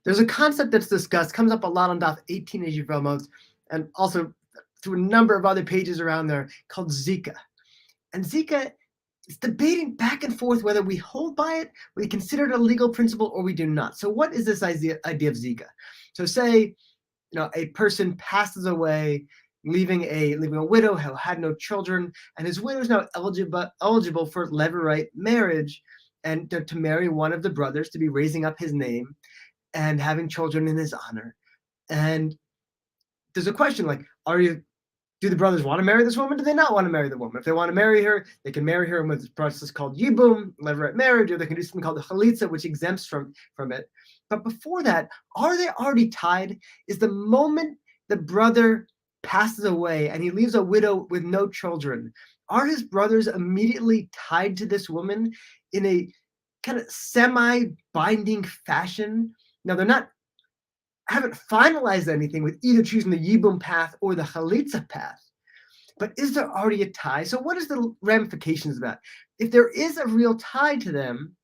There's a concept that's discussed, comes up a lot on Daf 18 as Yevamot, and also through a number of other pages around there, called Zika. And Zika is debating back and forth whether we hold by it, we consider it a legal principle, or we do not. So what is this idea of Zika? So say, a person passes away, leaving a widow who had no children, and his widow is now eligible for levirate marriage, and to marry one of the brothers, to be raising up his name and having children in his honor. And there's a question like, do the brothers want to marry this woman? Do they not want to marry the woman? If they want to marry her, they can marry her in what's a process called yibum, levirate marriage, or they can do something called the chalitza, which exempts from it. But before that, are they already tied? Is the moment the brother passes away and he leaves a widow with no children, are his brothers immediately tied to this woman in a kind of semi-binding fashion? Now, haven't finalized anything with either choosing the Yibum path or the Chalitza path. But is there already a tie? So what is the ramifications of that? If there is a real tie to them,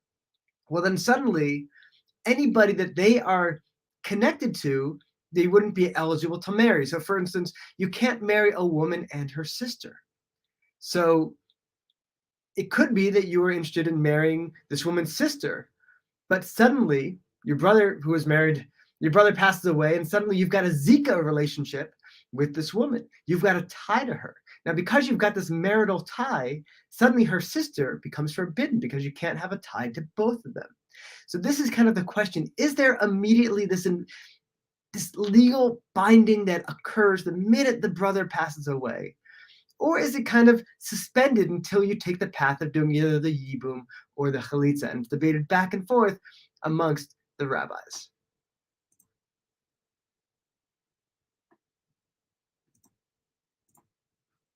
well, then suddenly anybody that they are connected to, they wouldn't be eligible to marry. So for instance, you can't marry a woman and her sister. So it could be that you were interested in marrying this woman's sister, but suddenly your brother who was married, your brother passes away, and suddenly you've got a Zika relationship with this woman. You've got a tie to her. Now, because you've got this marital tie, suddenly her sister becomes forbidden because you can't have a tie to both of them. So this is kind of the question. Is there immediately this legal binding that occurs the minute the brother passes away? Or is it kind of suspended until you take the path of doing either the Yibum or the Chalitza? And it's debated back and forth amongst the rabbis.